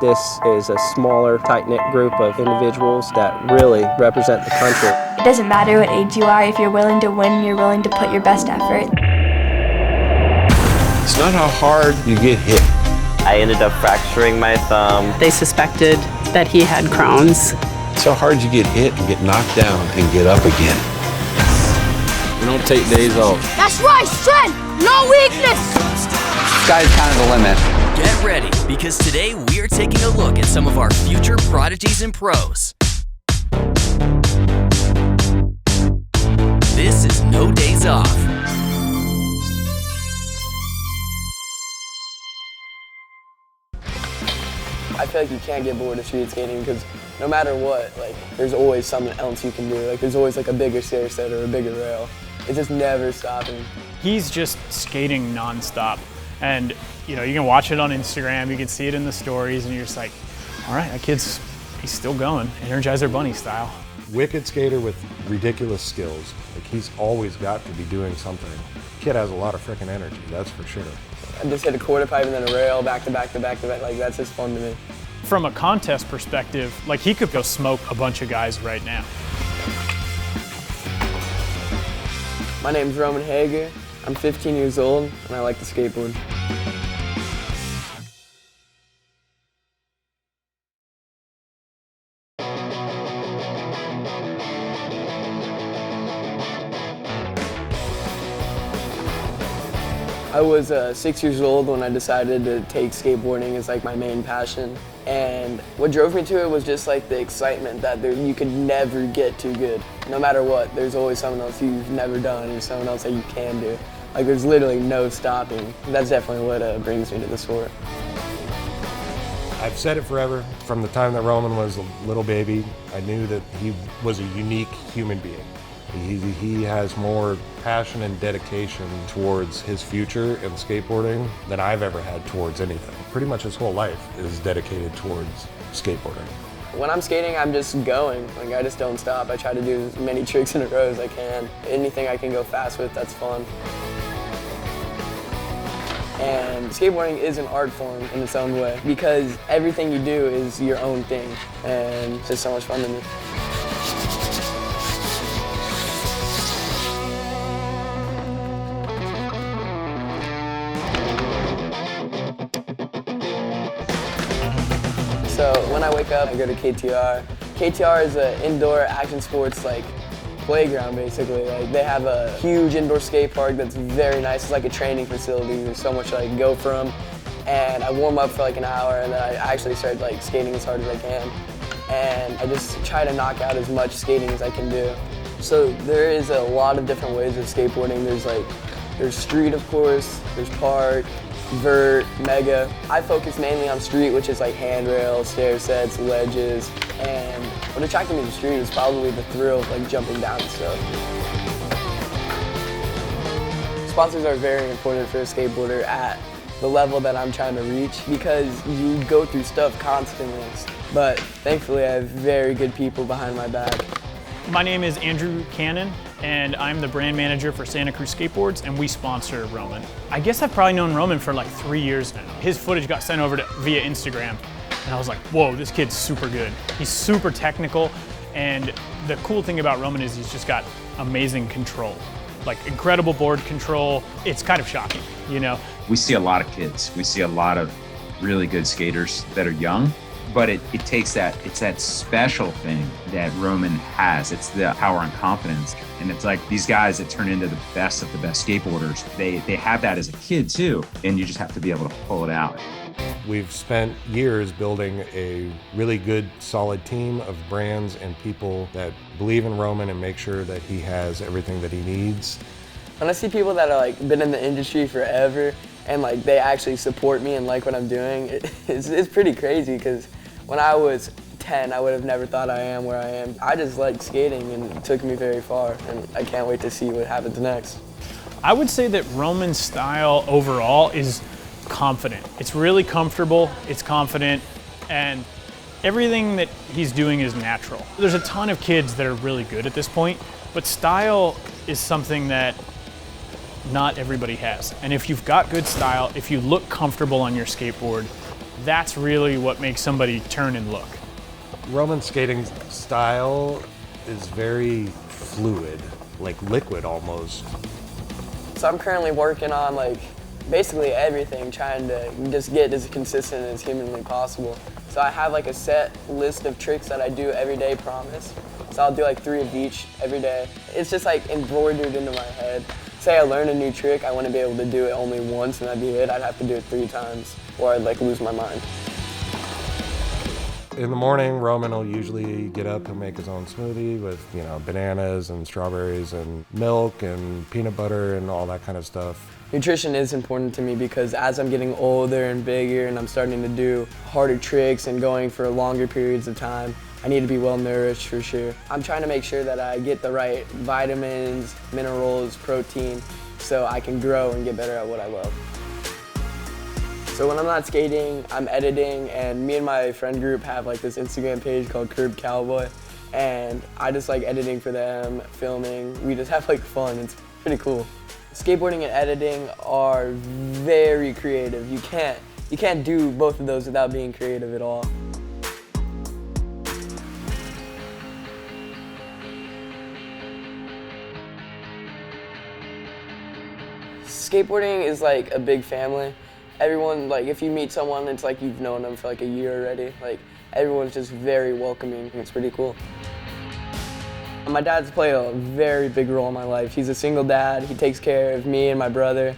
This is a smaller, tight-knit group of individuals that really represent the country. It doesn't matter what age you are, if you're willing to win, you're willing to put your best effort. It's not how hard you get hit. I ended up fracturing my thumb. They suspected that he had Crohn's. It's how hard you get hit and get knocked down and get up again. We don't take days off. That's right, strength, no weakness. Sky's kind of the limit. Get ready, because today we are taking a look at some of our future prodigies and pros. This is No Days Off. I feel like you can't get bored of street skating because no matter what, like, there's always something else you can do. Like, there's always like a bigger stair set or a bigger rail. It's just never stopping. He's just skating nonstop. And you know, you can watch it on Instagram, you can see it in the stories, and you're just like, all right, that kid's, he's still going, Energizer Bunny style. Wicked skater with ridiculous skills. Like, he's always got to be doing something. Kid has a lot of freaking energy, that's for sure. I just hit a quarter pipe and then a rail, back to back to back to back. Like, that's just fun to me. From a contest perspective, like, he could go smoke a bunch of guys right now. My name's Roman Hager. I'm 15 years old and I like to skateboard. I was 6 years old when I decided to take skateboarding as like my main passion. And what drove me to it was just like the excitement that you could never get too good. No matter what, there's always something else you've never done or something else that you can do. Like, there's literally no stopping. That's definitely what brings me to the sport. I've said it forever. From the time that Roman was a little baby, I knew that he was a unique human being. He has more passion and dedication towards his future in skateboarding than I've ever had towards anything. Pretty much his whole life is dedicated towards skateboarding. When I'm skating, I'm just going. Like, I just don't stop. I try to do as many tricks in a row as I can. Anything I can go fast with, that's fun. And skateboarding is an art form in its own way because everything you do is your own thing, and it's just so much fun to me. So when I wake up, I go to KTR. KTR is an indoor action sports like playground basically. Like, they have a huge indoor skate park that's very nice. It's like a training facility. There's so much to like go from. And I warm up for like an hour and then I actually start like skating as hard as I can. And I just try to knock out as much skating as I can do. So there is a lot of different ways of skateboarding. There's street, of course, there's park, vert, mega. I focus mainly on street, which is like handrails, stair sets, ledges, and what attracted me to street was probably the thrill of like jumping down stuff. Sponsors are very important for a skateboarder at the level that I'm trying to reach because you go through stuff constantly. But thankfully I have very good people behind my back. My name is Andrew Cannon, and I'm the brand manager for Santa Cruz Skateboards, and we sponsor Roman. I guess I've probably known Roman for like 3 years now. His footage got sent over via Instagram, and I was like, whoa, this kid's super good. He's super technical, and the cool thing about Roman is he's just got amazing control. Like, incredible board control. It's kind of shocking, you know? We see a lot of kids. We see a lot of really good skaters that are young. But it takes that, it's that special thing that Roman has. It's the power and confidence. And it's like these guys that turn into the best of the best skateboarders, they have that as a kid too. And you just have to be able to pull it out. We've spent years building a really good, solid team of brands and people that believe in Roman and make sure that he has everything that he needs. When I see people that are like been in the industry forever and like they actually support me and like what I'm doing, it's pretty crazy because when I was 10, I would have never thought I am where I am. I just like skating and it took me very far, and I can't wait to see what happens next. I would say that Roman's style overall is confident. It's really comfortable, it's confident, and everything that he's doing is natural. There's a ton of kids that are really good at this point, but style is something that not everybody has. And if you've got good style, if you look comfortable on your skateboard, That's really what makes somebody turn and look. Roman's skating style is very fluid, like liquid almost. So I'm currently working on like basically everything, trying to just get as consistent as humanly possible. So I have like a set list of tricks that I do every day, promise. So I'll do like 3 of each every day. It's just like embroidered into my head. Say I learn a new trick, I wouldn't be able to do it only once and that'd be it. I'd have to do it 3 times or I'd like lose my mind. In the morning, Roman will usually get up and make his own smoothie with, bananas and strawberries and milk and peanut butter and all that kind of stuff. Nutrition is important to me because as I'm getting older and bigger and I'm starting to do harder tricks and going for longer periods of time, I need to be well nourished for sure. I'm trying to make sure that I get the right vitamins, minerals, protein, so I can grow and get better at what I love. So when I'm not skating, I'm editing, and me and my friend group have like this Instagram page called Curb Cowboy, and I just like editing for them, filming. We just have like fun. It's pretty cool. Skateboarding and editing are very creative. You can't do both of those without being creative at all. Skateboarding is like a big family. Everyone, like if you meet someone, it's like you've known them for like a year already. Like everyone's just very welcoming. It's pretty cool. My dad's played a very big role in my life. He's a single dad. He takes care of me and my brother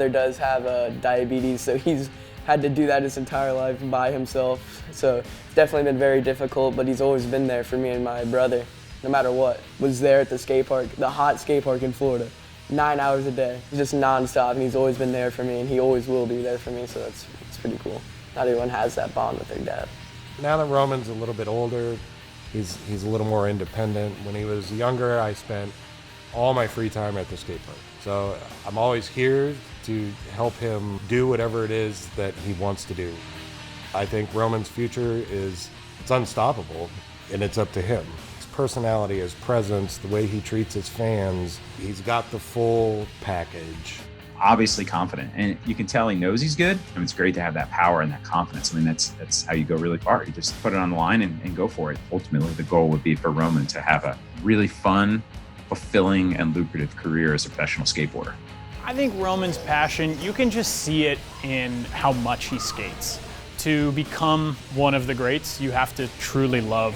does have diabetes, so he's had to do that his entire life by himself. So it's definitely been very difficult, but he's always been there for me and my brother, no matter what. Was there at the skate park, the hot skate park in Florida, 9 hours a day, just nonstop, and he's always been there for me, and he always will be there for me, so it's pretty cool. Not everyone has that bond with their dad. Now that Roman's a little bit older, he's a little more independent. When he was younger, I spent all my free time at the skate park. So I'm always here to help him do whatever it is that he wants to do. I think Roman's future it's unstoppable, and it's up to him. His personality, his presence, the way he treats his fans, he's got the full package. Obviously confident, and you can tell he knows he's good. I mean, it's great to have that power and that confidence. I mean, that's how you go really far. You just put it on the line and go for it. Ultimately, the goal would be for Roman to have a really fun, fulfilling, and lucrative career as a professional skateboarder. I think Roman's passion, you can just see it in how much he skates. To become one of the greats, you have to truly love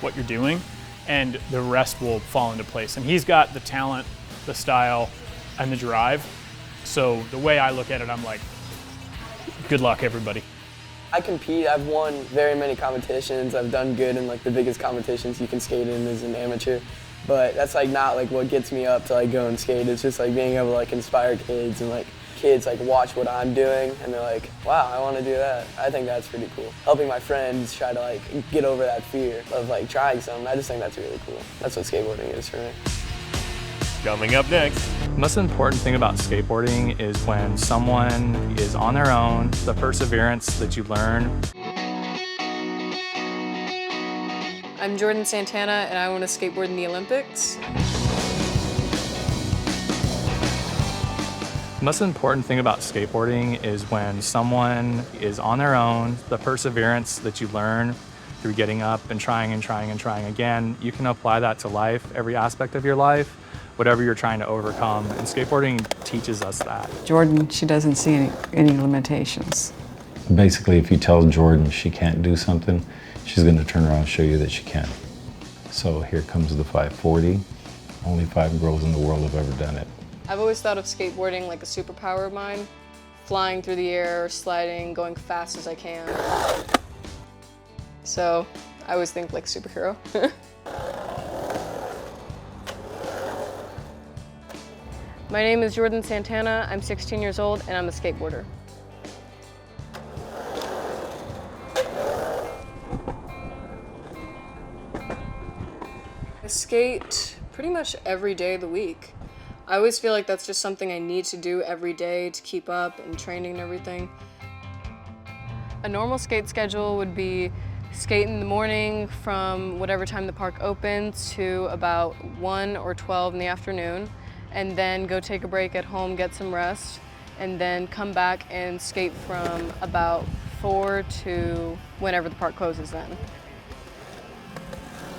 what you're doing, and the rest will fall into place. And he's got the talent, the style, and the drive. So the way I look at it, I'm like, good luck, everybody. I compete. I've won very many competitions. I've done good in like the biggest competitions you can skate in as an amateur. But that's like not like what gets me up to like go and skate. It's just like being able to like inspire kids and like kids like watch what I'm doing and they're like, wow, I want to do that. I think that's pretty cool. Helping my friends try to like get over that fear of like trying something. I just think that's really cool. That's what skateboarding is for me. Coming up next. The most important thing about skateboarding is when someone is on their own, the perseverance that you learn. I'm Jordan Santana and I want to skateboard in the Olympics. The most important thing about skateboarding is when someone is on their own, the perseverance that you learn through getting up and trying and trying and trying again. You can apply that to life, every aspect of your life, whatever you're trying to overcome, and skateboarding teaches us that. Jordan, she doesn't see any limitations. Basically, if you tell Jordan she can't do something, she's going to turn around and show you that she can. So here comes the 540. Only 5 girls in the world have ever done it. I've always thought of skateboarding like a superpower of mine. Flying through the air, sliding, going fast as I can. So I always think like superhero. My name is Jordan Santana. I'm 16 years old and I'm a skateboarder. I skate pretty much every day of the week. I always feel like that's just something I need to do every day to keep up and training and everything. A normal skate schedule would be skate in the morning from whatever time the park opens to about 1 or 12 in the afternoon, and then go take a break at home, get some rest, and then come back and skate from about 4 to whenever the park closes then.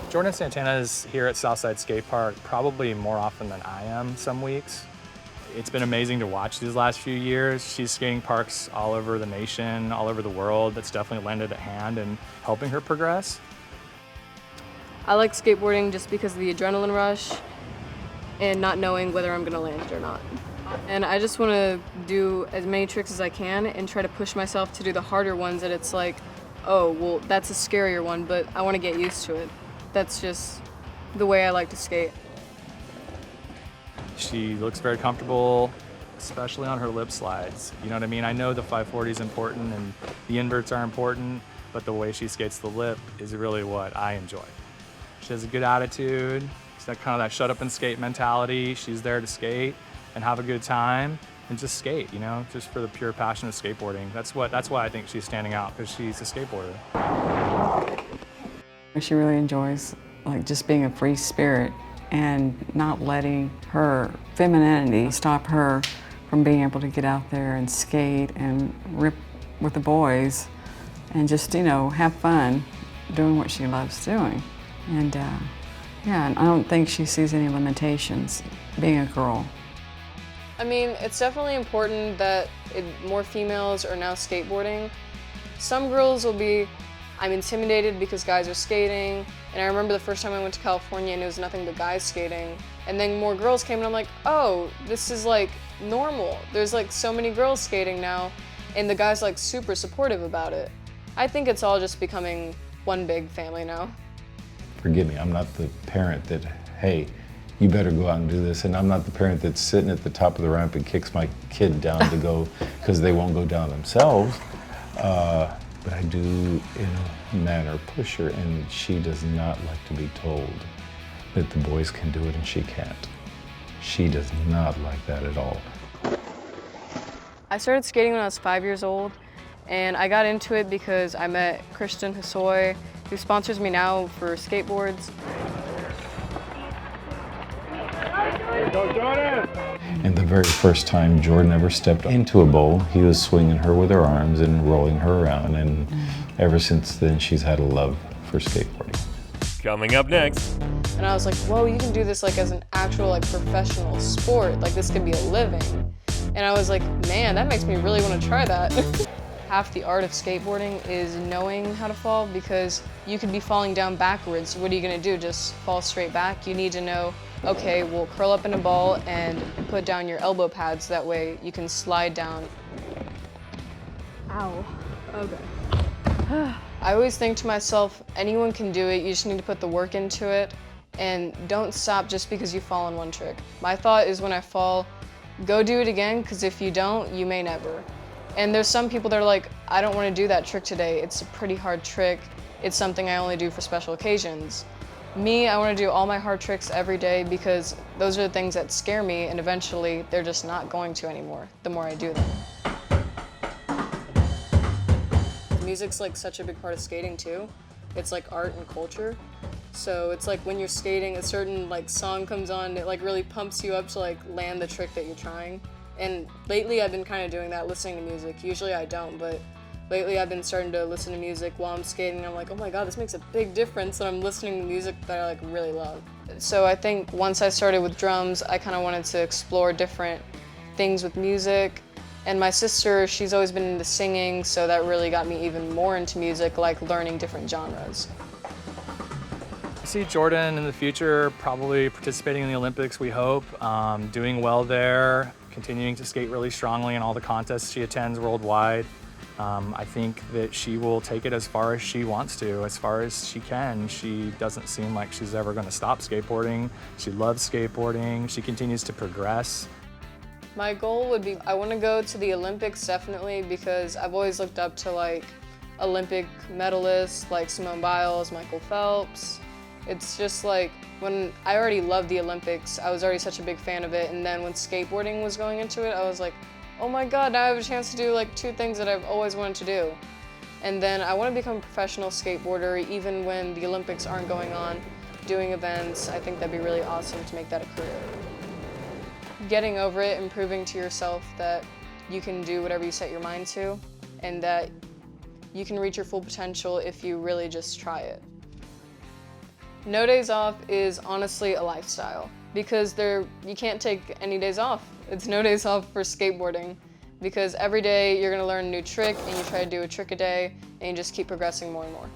Jordan Santana is here at Southside Skate Park probably more often than I am some weeks. It's been amazing to watch these last few years. She's skating parks all over the nation, all over the world. That's definitely lended a hand in helping her progress. I like skateboarding just because of the adrenaline rush and not knowing whether I'm gonna land it or not. And I just wanna do as many tricks as I can and try to push myself to do the harder ones that it's like, oh, well, that's a scarier one, but I wanna get used to it. That's just the way I like to skate. She looks very comfortable, especially on her lip slides. You know what I mean? I know the 540 is important and the inverts are important, but the way she skates the lip is really what I enjoy. She has a good attitude. She's got kind of that shut up and skate mentality. She's there to skate and have a good time and just skate, you know, just for the pure passion of skateboarding. That's why I think she's standing out, because she's a skateboarder. She really enjoys like just being a free spirit and not letting her femininity stop her from being able to get out there and skate and rip with the boys and just, you know, have fun doing what she loves doing. And yeah, and I don't think she sees any limitations being a girl. I mean, it's definitely important that more females are now skateboarding. Some girls will be, I'm intimidated because guys are skating, and I remember the first time I went to California and it was nothing but guys skating, and then more girls came and I'm like, oh, this is like normal. There's like so many girls skating now, and the guys like super supportive about it. I think it's all just becoming one big family now. Forgive me, I'm not the parent that, hey, you better go out and do this, and I'm not the parent that's sitting at the top of the ramp and kicks my kid down to go because they won't go down themselves. But I do, in a manner, push her, and she does not like to be told that the boys can do it and she can't. She does not like that at all. I started skating when I was 5 years old, and I got into it because I met Kristen Hosoi, who sponsors me now for skateboards. And the very first time Jordan ever stepped into a bowl, he was swinging her with her arms and rolling her around. And ever since then, she's had a love for skateboarding. Coming up next. And I was like, whoa, you can do this like as an actual like professional sport. Like this could be a living. And I was like, man, that makes me really want to try that. Half the art of skateboarding is knowing how to fall, because you could be falling down backwards. What are you gonna do? Just fall straight back? You need to know, okay, we'll curl up in a ball and put down your elbow pads. That way you can slide down. Ow, okay. I always think to myself, anyone can do it. You just need to put the work into it, and don't stop just because you fall in one trick. My thought is when I fall, go do it again, because if you don't, you may never. And there's some people that are like, I don't want to do that trick today. It's a pretty hard trick. It's something I only do for special occasions. Me, I want to do all my hard tricks every day, because those are the things that scare me, and eventually they're just not going to anymore the more I do them. Music's like such a big part of skating too. It's like art and culture. So it's like when you're skating, a certain like song comes on, it like really pumps you up to like land the trick that you're trying. And lately I've been kind of doing that, listening to music. Usually I don't, but lately I've been starting to listen to music while I'm skating, and I'm like, oh my god, this makes a big difference that I'm listening to music that I like really love. So I think once I started with drums, I kind of wanted to explore different things with music. And my sister, she's always been into singing, so that really got me even more into music, like learning different genres. I see Jordan in the future probably participating in the Olympics, we hope, doing well there, continuing to skate really strongly in all the contests she attends worldwide. I think that she will take it as far as she wants to, as far as she can. She doesn't seem like she's ever going to stop skateboarding. She loves skateboarding. She continues to progress. My goal would be, I want to go to the Olympics definitely, because I've always looked up to like Olympic medalists like Simone Biles, Michael Phelps. It's just like, when I already loved the Olympics, I was already such a big fan of it, and then when skateboarding was going into it, I was like, oh my god, now I have a chance to do like two things that I've always wanted to do. And then I want to become a professional skateboarder even when the Olympics aren't going on, doing events. I think that'd be really awesome to make that a career. Getting over it and proving to yourself that you can do whatever you set your mind to, and that You can reach your full potential if you really just try it. No days off is honestly a lifestyle because you can't take any days off. It's no days off for skateboarding because every day you're gonna learn a new trick and you try to do a trick a day and you just keep progressing more and more.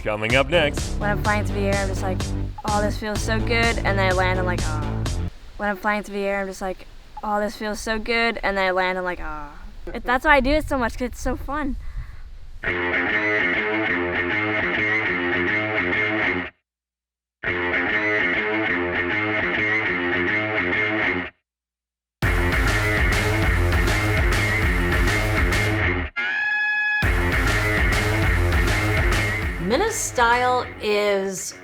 Coming up next. When I'm flying through the air, I'm just like, oh, this feels so good, and then I land, I'm like, ah. When I'm flying through the air, I'm just like, oh, this feels so good, and then I land, I'm like, ah. That's why I do it so much, because it's so fun. Minna's style is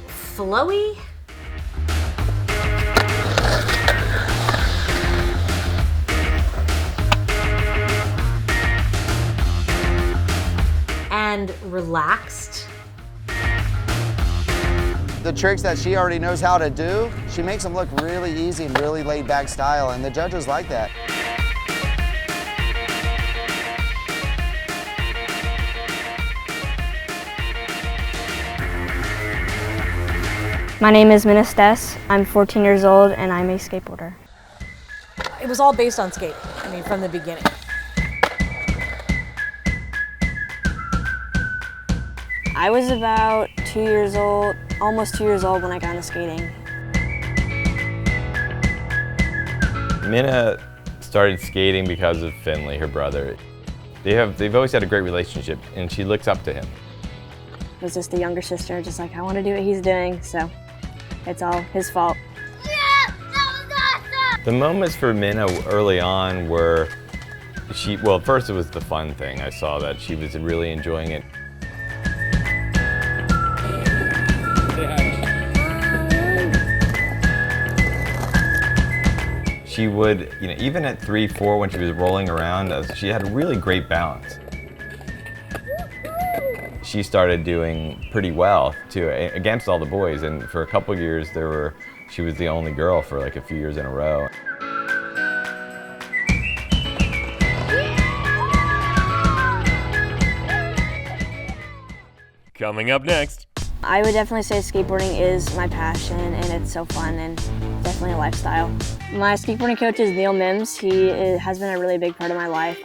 flowy. And relaxed. The tricks that she already knows how to do, she makes them look really easy and really laid back style, and the judges like that. My name is Minna Stess. I'm 14 years old and I'm a skateboarder. It was all based on skating, I mean, from the beginning. I was about 2 years old, almost 2 years old when I got into skating. Minna started skating because of Finley, her brother. They've always had a great relationship and she looks up to him. I was just the younger sister, just like, I want to do what he's doing, so it's all his fault. Yeah, that was awesome! The moments for Minna early on were, well, first it was the fun thing. I saw that she was really enjoying it. She would, even at 3, 4, when she was rolling around, she had really great balance. She started doing pretty well too, against all the boys, and for a couple years she was the only girl for like a few years in a row. Coming up next. I would definitely say skateboarding is my passion and it's so fun and definitely a lifestyle. My skateboarding coach is Neil Mims. He has been a really big part of my life.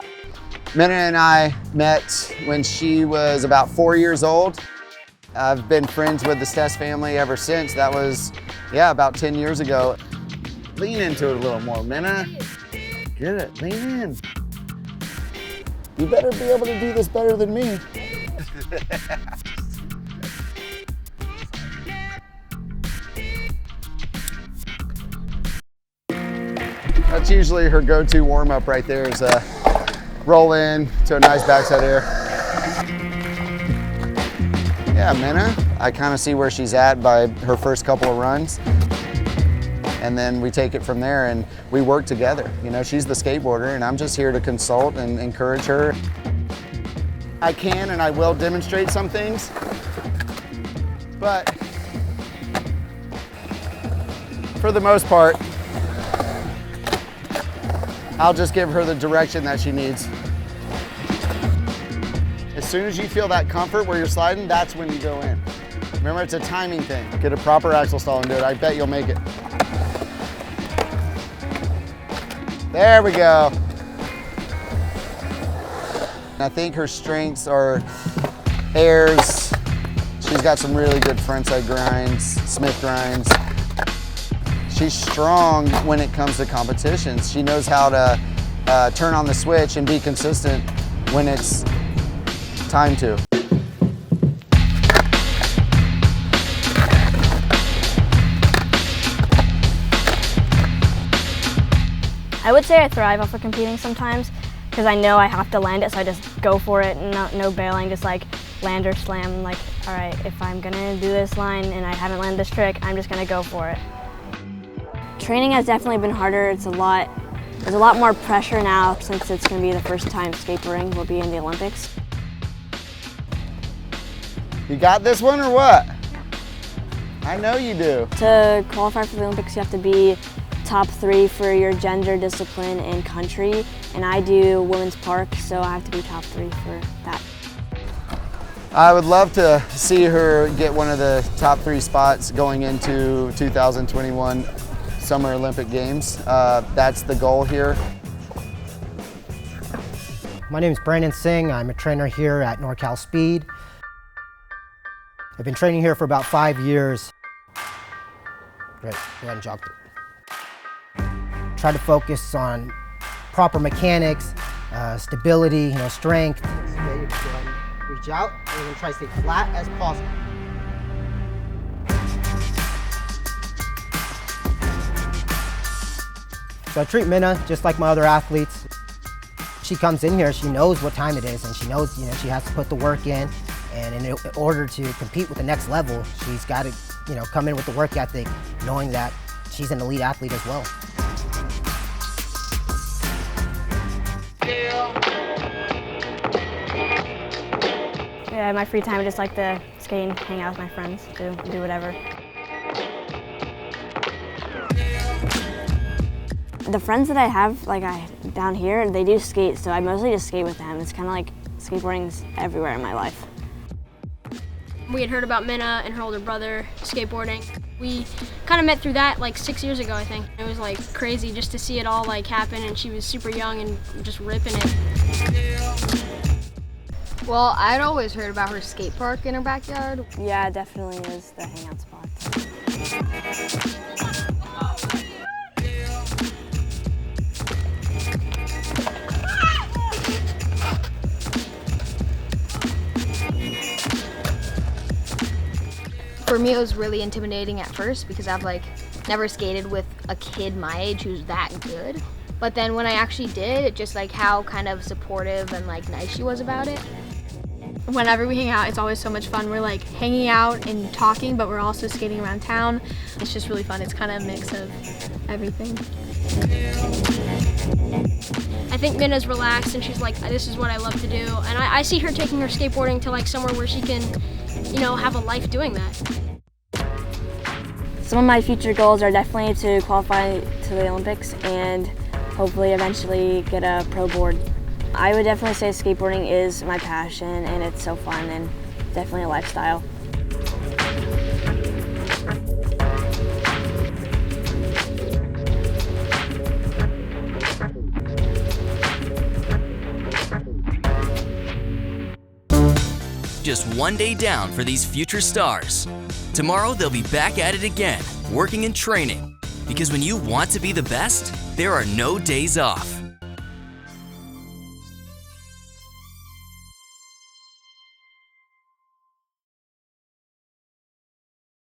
Minna and I met when she was about 4 years old. I've been friends with the Stess family ever since. That was, about 10 years ago. Lean into it a little more, Minna. Get it, lean in. You better be able to do this better than me. That's usually her go-to warm-up right there is roll in to a nice backside air. Yeah, Minna, I kind of see where she's at by her first couple of runs. And then we take it from there and we work together. She's the skateboarder and I'm just here to consult and encourage her. I can and I will demonstrate some things, but for the most part, I'll just give her the direction that she needs. As soon as you feel that comfort where you're sliding, that's when you go in. Remember, it's a timing thing. Get a proper axle stall and do it. I bet you'll make it. There we go. I think her strengths are airs. She's got some really good frontside grinds, Smith grinds. She's strong when it comes to competitions. She knows how to turn on the switch and be consistent when it's time to. I would say I thrive off of competing sometimes because I know I have to land it, so I just go for it and no bailing, just like land or slam. Like, all right, if I'm gonna do this line and I haven't landed this trick, I'm just gonna go for it. Training has definitely been harder. There's a lot more pressure now since it's going to be the first time skateboarding will be in the Olympics. You got this one or what? I know you do. To qualify for the Olympics, you have to be top 3 for your gender, discipline, and country. And I do women's park, so I have to be top 3 for that. I would love to see her get one of the top 3 spots going into 2021 Summer Olympic Games. That's the goal here. My name is Brandon Singh. I'm a trainer here at NorCal Speed. I've been training here for about 5 years. Great, go ahead and jog through. Try to focus on proper mechanics, stability, strength. Reach out, and you're gonna try to stay flat as possible. So I treat Minna just like my other athletes. She comes in here, she knows what time it is, and she knows, she has to put the work in. And in order to compete with the next level, she's got to, come in with the work ethic, knowing that she's an elite athlete as well. Yeah, my free time I just like to skate and hang out with my friends, do whatever. The friends that I have down here, they do skate, so I mostly just skate with them. It's kind of like skateboarding's everywhere in my life. We had heard about Minna and her older brother skateboarding. We kind of met through that 6 years ago, I think. It was crazy just to see it all happen, and she was super young and just ripping it. Well, I'd always heard about her skate park in her backyard. Yeah, it definitely is the hangout spot. For me, it was really intimidating at first because I've never skated with a kid my age who's that good. But then when I actually did, it just how kind of supportive and nice she was about it. Whenever we hang out, it's always so much fun. We're hanging out and talking, but we're also skating around town. It's just really fun. It's kind of a mix of everything. I think Minna's relaxed and she's this is what I love to do. And I see her taking her skateboarding to somewhere where she can, have a life doing that. Some of my future goals are definitely to qualify to the Olympics and hopefully eventually get a pro board. I would definitely say skateboarding is my passion and it's so fun and definitely a lifestyle. Just one day down for these future stars. Tomorrow they'll be back at it again, working and training. Because when you want to be the best, there are no days off.